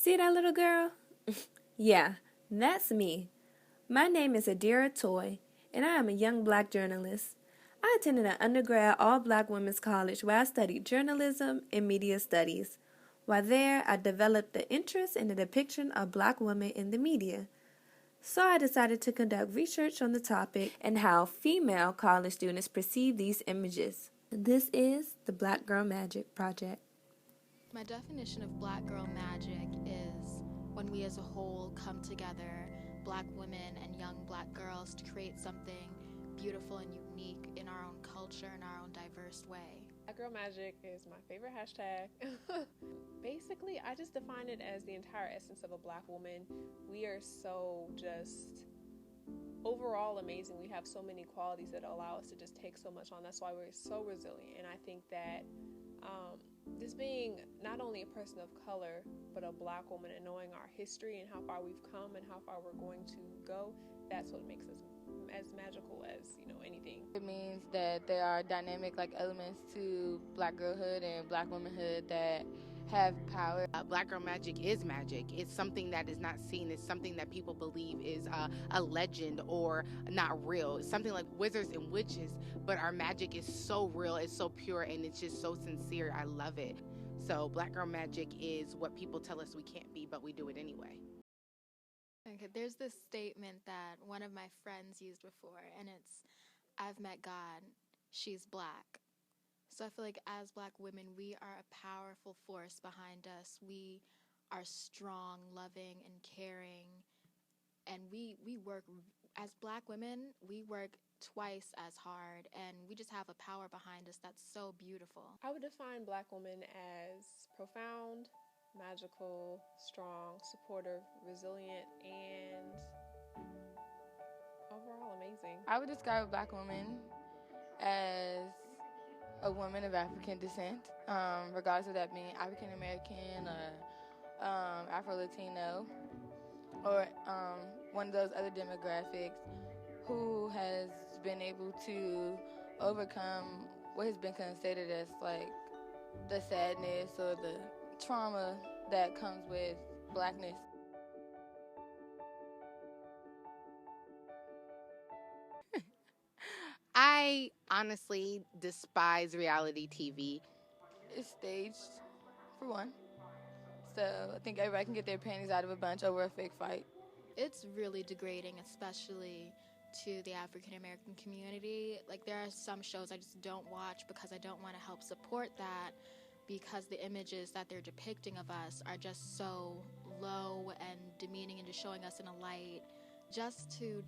See that little girl? Yeah, that's me. My name is Adira Toy, and I am a young black journalist. I attended an undergrad all-black women's college where I studied journalism and media studies. While there, I developed the interest in the depiction of black women in the media. So I decided to conduct research on the topic and how female college students perceive these images. This is the Black Girl Magic Project. My definition of black girl magic is when we as a whole come together, black women and young black girls, to create something beautiful and unique in our own culture and our own diverse way. Black Girl Magic is my favorite hashtag. Basically, I just define it as the entire essence of a black woman. We are so just overall amazing. We have so many qualities that allow us to just take so much on. That's why we're so resilient. And I think that just being not only a person of color, but a black woman, and knowing our history and how far we've come and how far we're going to go, that's what makes us as magical as, anything. It means that there are dynamic elements to black girlhood and black womanhood that have power. Black girl magic is magic. It's something that is not seen. It's something that people believe is a legend or not real. It's something like wizards and witches, but our magic is so real, it's so pure, and it's just so sincere. I love it. So black girl magic is what people tell us we can't be, but we do it anyway. Okay, there's this statement that one of my friends used before, and it's, I've met God, she's black. So I feel like as black women, we are a powerful force behind us. We are strong, loving, and caring. And we work, as black women, we work twice as hard, and we just have a power behind us that's so beautiful. I would define black women as profound, magical, strong, supportive, resilient, and overall amazing. I would describe a black woman as a woman of African descent, regardless of that being African American or Afro-Latino, or one of those other demographics who has been able to overcome what has been considered as the sadness or the trauma that comes with blackness. I honestly despise reality TV. It's staged, for one. So I think everybody can get their panties out of a bunch over a fake fight. It's really degrading, especially to the African American community. There are some shows I just don't watch because I don't want to help support that, because the images that they're depicting of us are just so low and demeaning, and just showing us in a light just to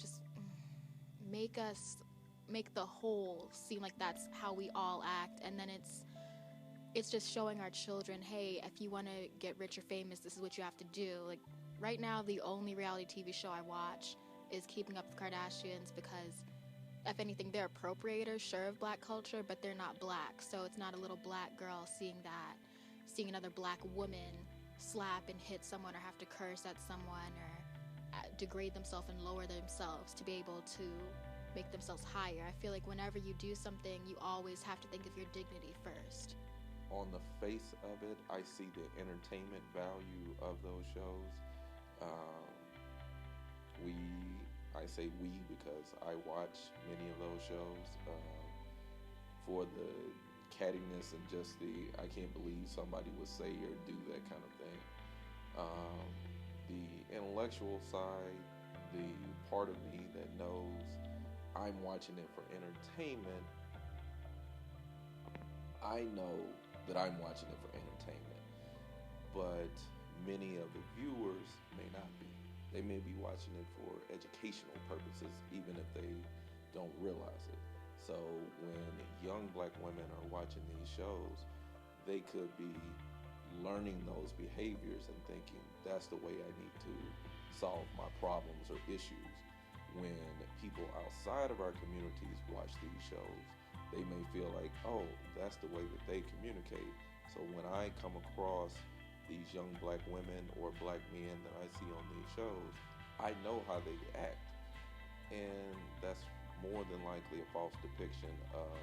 make the whole seem like that's how we all act. And then it's just showing our children, hey, if you want to get rich or famous, this is what you have to do. Right now, the only reality TV show I watch is Keeping Up with the Kardashians, because if anything, they're appropriators, sure, of black culture, but they're not black. So it's not a little black girl seeing another black woman slap and hit someone, or have to curse at someone, or degrade themselves and lower themselves to be able to make themselves higher. I feel like whenever you do something, you always have to think of your dignity first. On the face of it, I see the entertainment value of those shows. I say we because I watch many of those shows for the cattiness and just I can't believe somebody would say or do that kind of thing. The intellectual side, the part of me that knows I'm watching it for entertainment, I know that I'm watching it for entertainment, but many of the viewers may not be. They may be watching it for educational purposes, even if they don't realize it. So when young black women are watching these shows, they could be learning those behaviors and thinking, that's the way I need to solve my problems or issues. When people outside of our communities watch these shows, they may feel like, oh, that's the way that they communicate. So when I come across these young black women or black men that I see on these shows, I know how they act. And that's more than likely a false depiction of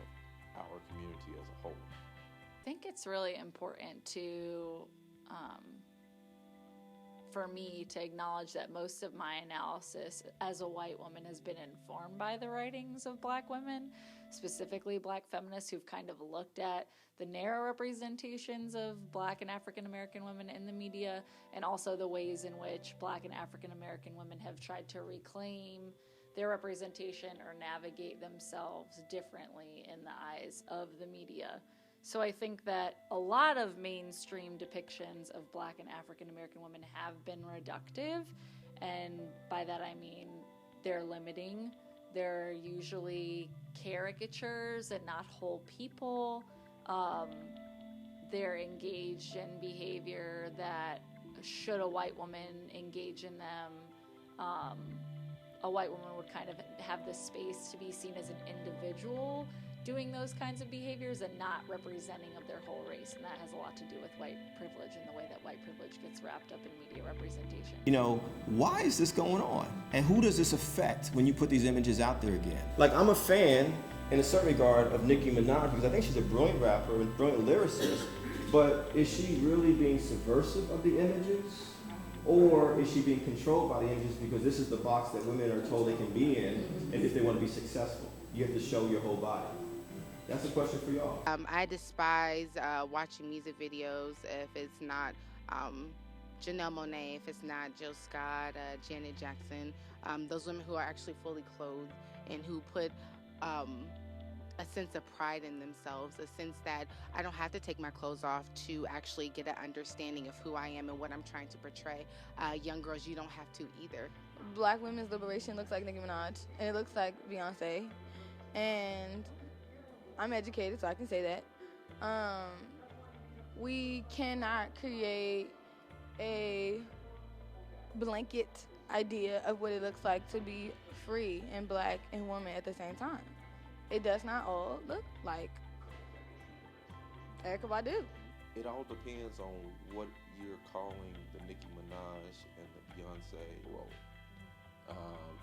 our community as a whole. I think it's really important to for me to acknowledge that most of my analysis as a white woman has been informed by the writings of Black women, specifically Black feminists who've kind of looked at the narrow representations of Black and African American women in the media, and also the ways in which Black and African American women have tried to reclaim their representation or navigate themselves differently in the eyes of the media. So I think that a lot of mainstream depictions of Black and African American women have been reductive, and by that I mean they're limiting. They're usually caricatures and not whole people. They're engaged in behavior that, should a white woman engage in them, a white woman would kind of have the space to be seen as an individual doing those kinds of behaviors and not representing of their whole race. And that has a lot to do with white privilege and the way that white privilege gets wrapped up in media representation. You know, why is this going on? And who does this affect when you put these images out there again? Like, I'm a fan in a certain regard of Nicki Minaj because I think she's a brilliant rapper and brilliant lyricist, but is she really being subversive of the images? Or is she being controlled by the images because this is the box that women are told they can be in, and if they want to be successful, you have to show your whole body? That's a question for y'all. I despise watching music videos if it's not Janelle Monáe, if it's not Jill Scott, Janet Jackson, those women who are actually fully clothed and who put a sense of pride in themselves, a sense that I don't have to take my clothes off to actually get an understanding of who I am and what I'm trying to portray. Young girls, you don't have to either. Black women's liberation looks like Nicki Minaj, and it looks like Beyonce, and I'm educated, so I can say that. We cannot create a blanket idea of what it looks like to be free and Black and woman at the same time. It does not all look like Erykah Badu. It all depends on what you're calling the Nicki Minaj and the Beyonce role.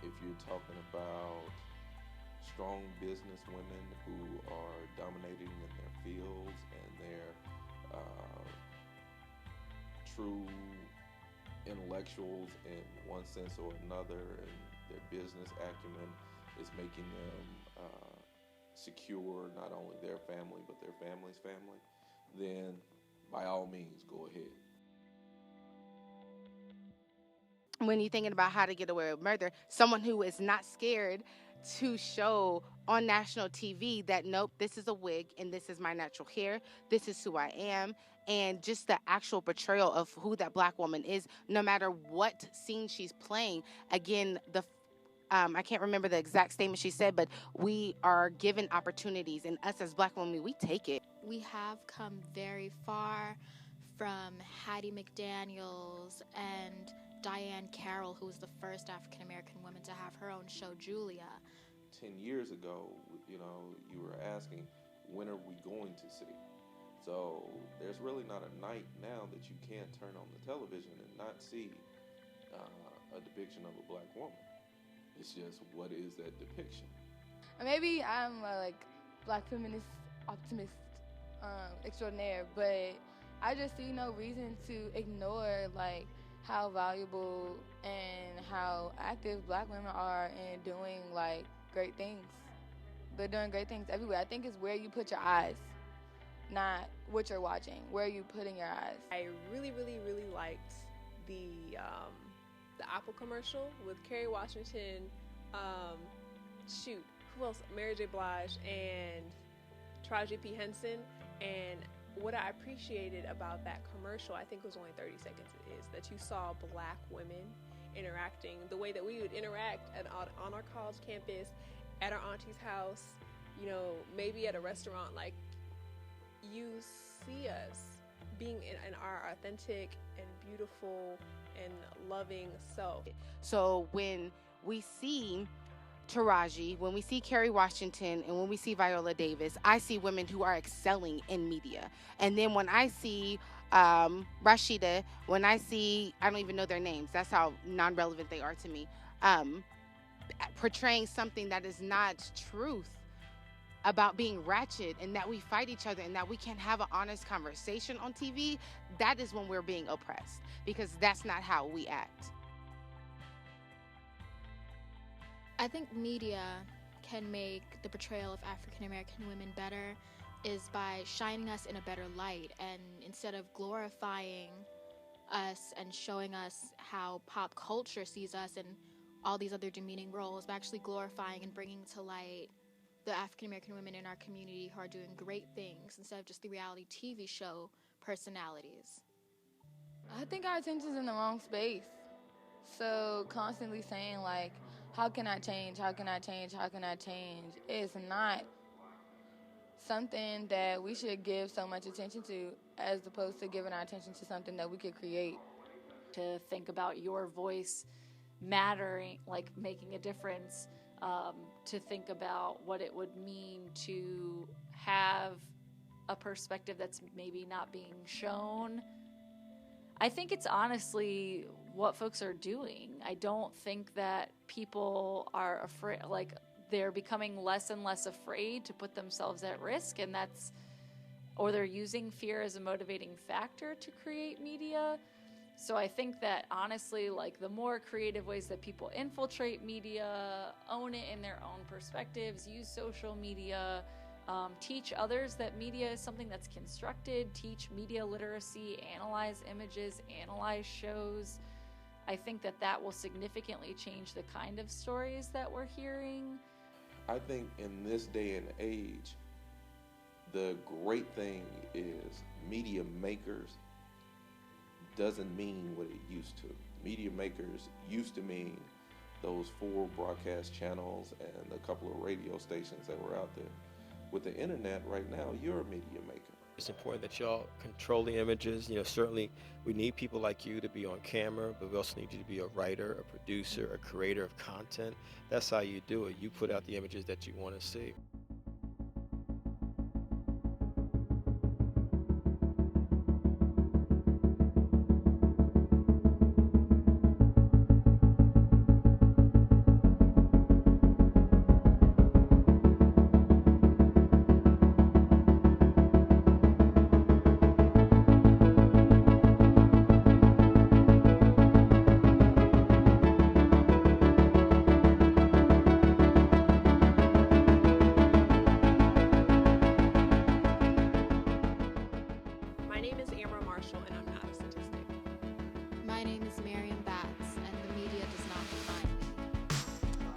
If you're talking about strong business women who are dominating in their fields and they're true intellectuals in one sense or another, and their business acumen is making them secure not only their family but their family's family, then by all means go ahead. When you're thinking about how to get away with murder, someone who is not scared to show on national TV that, nope, this is a wig and this is my natural hair, this is who I am, and just the actual portrayal of who that Black woman is, no matter what scene she's playing. Again, I can't remember the exact statement she said, but we are given opportunities, and us as Black women, we take it. We have come very far from Hattie McDaniels and Diane Carroll, who was the first African American woman to have her own show, Julia. 10 years ago, you were asking, when are we going to see? So there's really not a night now that you can't turn on the television and not see a depiction of a Black woman. It's just, what is that depiction? Maybe I'm a Black feminist optimist extraordinaire, but I just see no reason to ignore how valuable and how active Black women are in doing great things. They're doing great things everywhere. I think it's where you put your eyes, not what you're watching. Where are you putting your eyes? I really, really, really liked the Apple commercial with Kerry Washington, who else? Mary J. Blige and Taraji P. Henson. And what I appreciated about that commercial, I think it was only 30 seconds, is that you saw Black women interacting the way that we would interact on our college campus, at our auntie's house, maybe at a restaurant. You see us being in our authentic and beautiful and loving self. So when we see Taraji, when we see Kerry Washington, and when we see Viola Davis, I see women who are excelling in media. And then when I see Rashida, when I see, I don't even know their names, that's how non-relevant they are to me, portraying something that is not truth, about being ratchet and that we fight each other and that we can't have an honest conversation on TV, that is when we're being oppressed, because that's not how we act. I think media can make the portrayal of African American women better is by shining us in a better light, and instead of glorifying us and showing us how pop culture sees us and all these other demeaning roles, by actually glorifying and bringing to light the African American women in our community who are doing great things instead of just the reality TV show personalities. I think our attention's in the wrong space. So constantly saying like, how can I change? How can I change? How can I change? It's not something that we should give so much attention to, as opposed to giving our attention to something that we could create. To think about your voice mattering, like making a difference, to think about what it would mean to have a perspective that's maybe not being shown. I think it's honestly what folks are doing. I don't think that people are afraid, like they're becoming less and less afraid to put themselves at risk, and or they're using fear as a motivating factor to create media. So I think that honestly, like the more creative ways that people infiltrate media, own it in their own perspectives, use social media, teach others that media is something that's constructed, teach media literacy, analyze images, analyze shows. I think that will significantly change the kind of stories that we're hearing. I think in this day and age, the great thing is media makers doesn't mean what it used to. Media makers used to mean those 4 broadcast channels and a couple of radio stations that were out there. With the internet right now, you're a media maker. It's important that y'all control the images. Certainly we need people like you to be on camera, but we also need you to be a writer, a producer, a creator of content. That's how you do it. You put out the images that you want to see.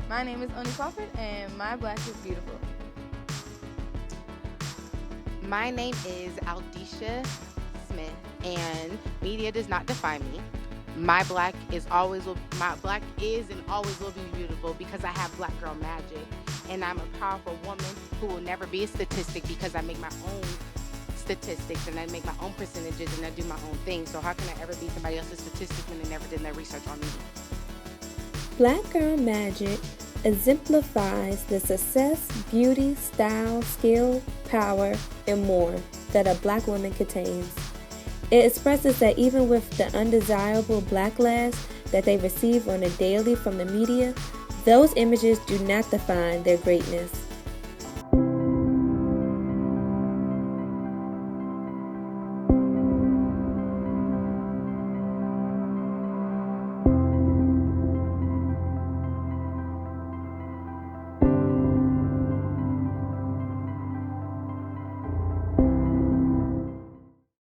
My name is Oni Crawford, and my black is beautiful. My name is Aldisha Smith, and media does not define me. My black is and always will be beautiful because I have black girl magic, and I'm a powerful woman who will never be a statistic because I make my own statistics and I make my own percentages and I do my own thing. So how can I ever be somebody else's statistic when they never did their research on me? Black Girl Magic exemplifies the success, beauty, style, skill, power, and more that a black woman contains. It expresses that even with the undesirable backlash that they receive on a daily from the media, those images do not define their greatness.